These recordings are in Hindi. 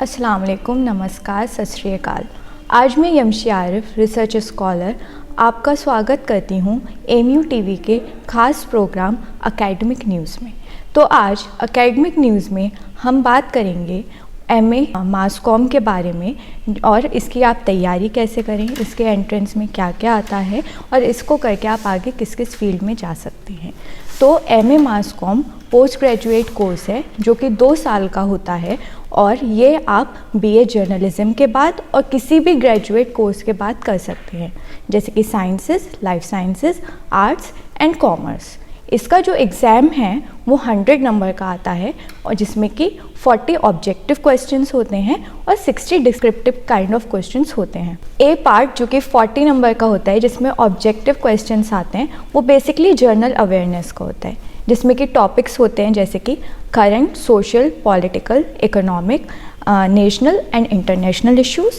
अस्सलाम वालेकुम, नमस्कार, सत श्री अकाल। आज मैं यमशी आरिफ रिसर्च स्कॉलर आपका स्वागत करती हूँ एमयू टीवी के ख़ास प्रोग्राम एकेडमिक न्यूज़ में। तो आज एकेडमिक न्यूज़ में हम बात करेंगे एमए मास कॉम के बारे में और इसकी आप तैयारी कैसे करें, इसके एंट्रेंस में क्या क्या आता है और इसको करके आप आगे किस किस फील्ड में जा सकते हैं। तो एमए मास कॉम पोस्ट ग्रेजुएट कोर्स है जो कि 2 साल का होता है और ये आप बीए जर्नलिज्म के बाद और किसी भी ग्रेजुएट कोर्स के बाद कर सकते हैं, जैसे कि sciences, life sciences, arts and commerce. इसका जो एग्ज़ाम है वो 100 नंबर का आता है और जिसमें कि 40 ऑब्जेक्टिव क्वेश्चंस होते हैं और 60 डिस्क्रिप्टिव काइंड ऑफ क्वेश्चंस होते हैं। ए पार्ट जो कि 40 नंबर का होता है जिसमें ऑब्जेक्टिव क्वेश्चंस आते हैं वो बेसिकली जर्नल अवेयरनेस का होता है, जिसमें कि टॉपिक्स होते हैं जैसे कि current, social, political, economic, national and international issues,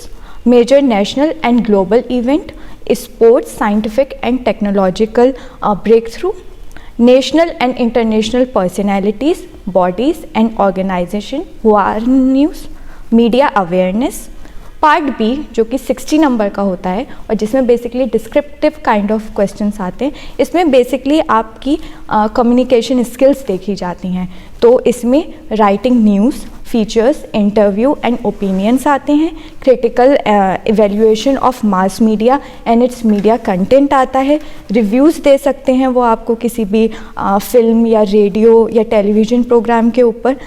major national and global event, sports, scientific and technological breakthrough, national and international personalities, bodies and organization who are in news, media awareness। Part B जो कि 60 नंबर का होता है और जिसमें basically descriptive kind of questions आते हैं। इसमें बेसिकली आपकी कम्युनिकेशन स्किल्स देखी जाती हैं। तो इसमें writing news, features, interview and opinions आते हैं। Critical evaluation of mass media and it's media content आता है। रिव्यूज़ दे सकते हैं वो आपको किसी भी फिल्म या रेडियो या टेलीविज़न प्रोग्राम के ऊपर।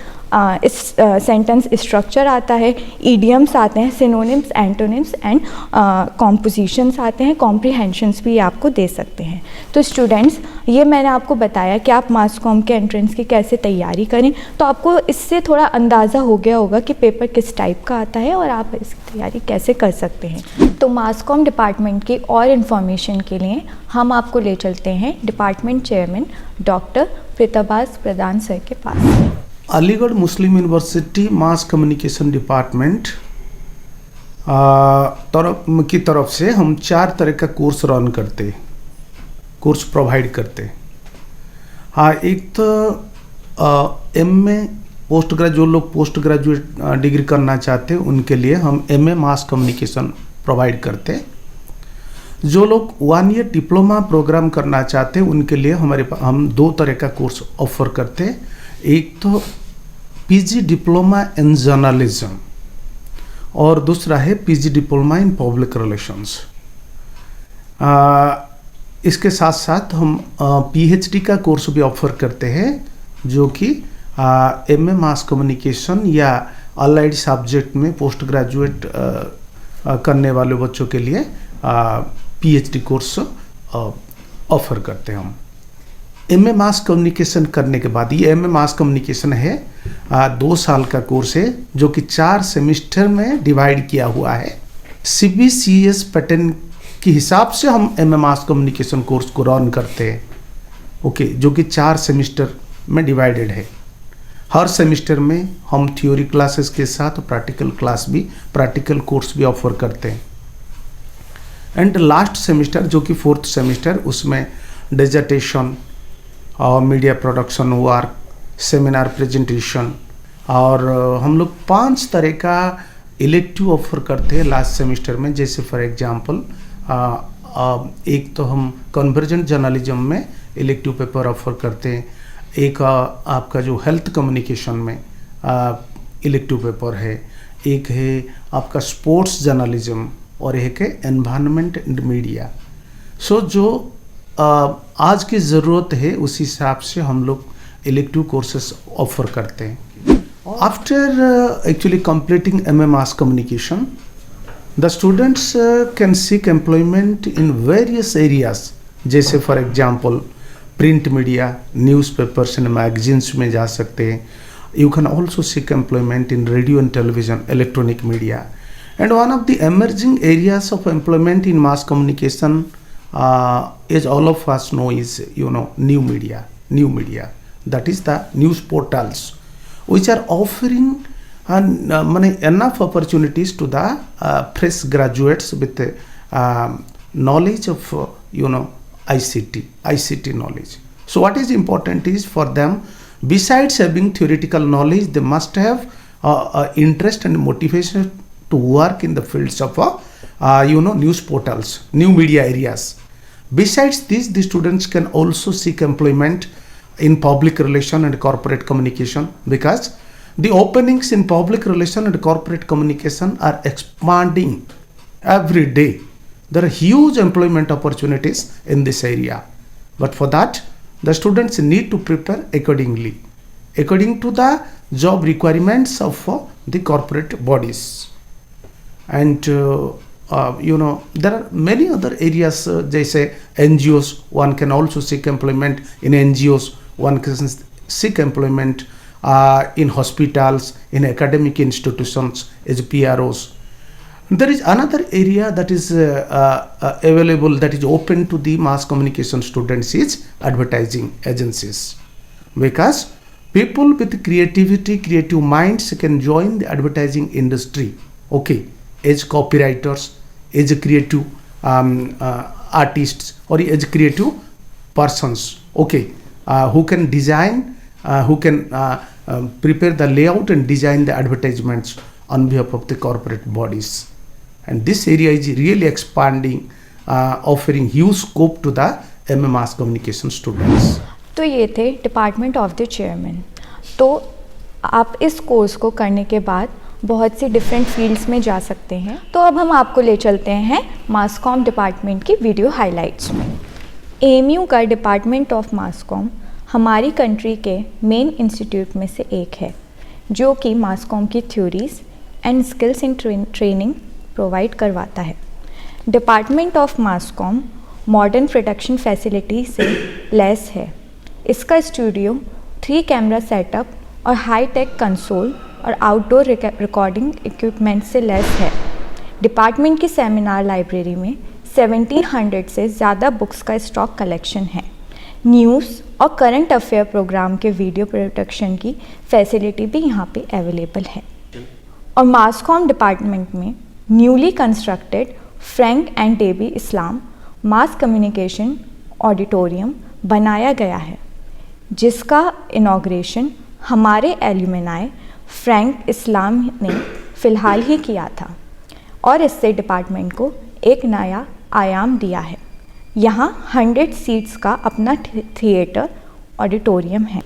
इस सेंटेंस स्ट्रक्चर आता है, ईडियम्स आते हैं, सिनोनिम्स, एंटोनिम्स एंड कॉम्पोजिशंस आते हैं, कॉम्प्रिहेंशंस भी आपको दे सकते हैं। तो स्टूडेंट्स, ये मैंने आपको बताया कि आप मास कॉम के एंट्रेंस की कैसे तैयारी करें, तो आपको इससे थोड़ा अंदाज़ा हो गया होगा कि पेपर किस टाइप का आता है और आप इसकी तैयारी कैसे कर सकते हैं। तो मास कॉम डिपार्टमेंट की और इन्फॉर्मेशन के लिए हम आपको ले चलते हैं डिपार्टमेंट चेयरमैन डॉक्टर प्रीताबाज प्रधान सर के पास। अलीगढ़ मुस्लिम यूनिवर्सिटी मास कम्युनिकेशन डिपार्टमेंट की तरफ से हम 4 तरह का कोर्स रन करते, कोर्स प्रोवाइड करते। हाँ, एक तो एमए पोस्ट ग्रेजुएट, जो लोग पोस्ट ग्रेजुएट डिग्री करना चाहते हैं उनके लिए हम एमए मास कम्युनिकेशन प्रोवाइड करते। जो लोग 1 ईयर डिप्लोमा प्रोग्राम करना चाहते हैं उनके लिए हम 2 तरह का कोर्स ऑफर करते। एक तो पीजी डिप्लोमा इन जर्नलिज्म और दूसरा है PG diploma in public relations. इसके साथ साथ हम पीएचडी का कोर्स भी ऑफर करते हैं जो कि एमए मास कम्युनिकेशन या अलाइड सब्जेक्ट में पोस्ट ग्रेजुएट करने वाले बच्चों के लिए पीएचडी कोर्स ऑफर करते हैं हम। एमए मास कम्युनिकेशन करने के बाद, ये एमए मास कम्युनिकेशन है 2 साल का कोर्स है जो कि 4 सेमेस्टर में डिवाइड किया हुआ है। सीबीसीएस पैटर्न के हिसाब से हम एमए मास कम्युनिकेशन कोर्स को रन करते हैं, ओके, जो कि 4 सेमेस्टर में डिवाइडेड है। हर सेमेस्टर में हम थ्योरी क्लासेस के साथ प्रैक्टिकल कोर्स भी ऑफर करते हैं। एंड लास्ट सेमेस्टर जो कि 4th सेमेस्टर, उसमें डिसर्टेशन और media production work, seminar presentation और हम लोग 5 तरह का इलेक्टिव ऑफर करते हैं लास्ट सेमेस्टर में। जैसे फॉर एग्जांपल एक तो हम कन्वर्जेंट जर्नलिज्म में इलेक्टिव पेपर ऑफर करते हैं। एक आपका जो हेल्थ कम्युनिकेशन में इलेक्टिव पेपर है। एक है आपका स्पोर्ट्स जर्नलिज्म और एक है एनवायरनमेंट एंड मीडिया। सो जो आज की ज़रूरत है उस हिसाब से हम लोग इलेक्टिव कोर्सेस ऑफर करते हैं। After actually completing MA mass communication, the students can seek employment in various areas. जैसे for example print media, newspapers and magazines में जा सकते हैं। You can also seek employment in radio and television, electronic media. And one of the emerging areas of employment in mass communication, as all of us know, is new media, that is the news portals which are offering enough opportunities to the fresh graduates with knowledge of ICT knowledge. So what is important is for them, besides having theoretical knowledge, they must have interest and motivation to work in the fields of news portals, new media areas. Besides this, the students can also seek employment in public relation and corporate communication, because the openings in public relation and corporate communication are expanding every day. There are huge employment opportunities in this area, but for that the students need to prepare accordingly, according to the job requirements of the corporate bodies. And there are many other areas, जैसे NGOs, one can also seek employment in NGOs, one can seek employment in hospitals, in academic institutions as PROs. There is another area that is available, that is open to the mass communication students, is advertising agencies, because people with creativity, creative minds can join the advertising industry, okay, as copywriters, as a creative artists, or as creative persons, okay, who can design, who can prepare the layout and design the advertisements on behalf of the corporate bodies. And this area is really expanding, offering huge scope to the MA Mass Communication students. तो ये थे डिपार्टमेंट ऑफ द चेयरमैन। तो आप इस कोर्स को करने के बाद बहुत सी डिफरेंट फील्ड्स में जा सकते हैं। तो अब हम आपको ले चलते हैं मास कॉम डिपार्टमेंट की वीडियो हाइलाइट्स में। AMU का डिपार्टमेंट ऑफ मास कॉम हमारी कंट्री के मेन इंस्टीट्यूट में से एक है, जो कि मास कॉम की theories and skills in training provide करवाता है। Department of mass com modern production facility से लैस है। इसका स्टूडियो 3 कैमरा सेटअप और हाई टेक कंसोल और आउटडोर रिकॉर्डिंग इक्विपमेंट से लैस है। डिपार्टमेंट की सेमिनार लाइब्रेरी में 1700 से ज़्यादा बुक्स का स्टॉक कलेक्शन है। न्यूज़ और करंट अफेयर प्रोग्राम के वीडियो प्रोडक्शन की फैसिलिटी भी यहाँ पे अवेलेबल है। और मास कॉम डिपार्टमेंट में newly constructed Frank and Debbie Islam mass communication auditorium बनाया गया है, जिसका इनॉग्रेशन हमारे एल्यूमिनाई फ्रैंक इस्लाम ने फ़िलहाल ही किया था, और इससे डिपार्टमेंट को एक नया आयाम दिया है। यहाँ 100 सीट्स का अपना थिएटर ऑडिटोरियम है।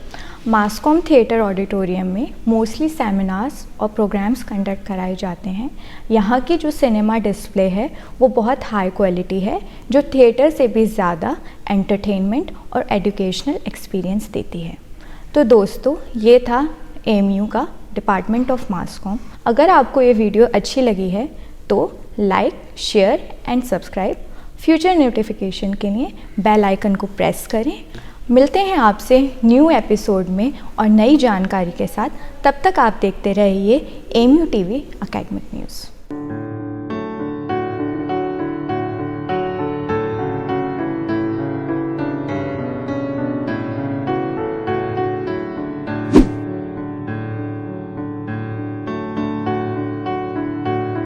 मास कॉम थिएटर ऑडिटोरियम में मोस्टली सेमिनार्स और प्रोग्राम्स कंडक्ट कराए जाते हैं। यहाँ की जो सिनेमा डिस्प्ले है वो बहुत हाई क्वालिटी है, जो थिएटर से भी ज़्यादा एंटरटेनमेंट और एजुकेशनल एक्सपीरियंस देती है। तो दोस्तों, ये था AMU का डिपार्टमेंट ऑफ मास कॉम। अगर आपको ये वीडियो अच्छी लगी है तो like, share and subscribe. Future notification के लिए बेल आइकन को प्रेस करें। मिलते हैं आपसे न्यू एपिसोड में और नई जानकारी के साथ। तब तक आप देखते रहिए AMU TV एकेडमिक न्यूज़।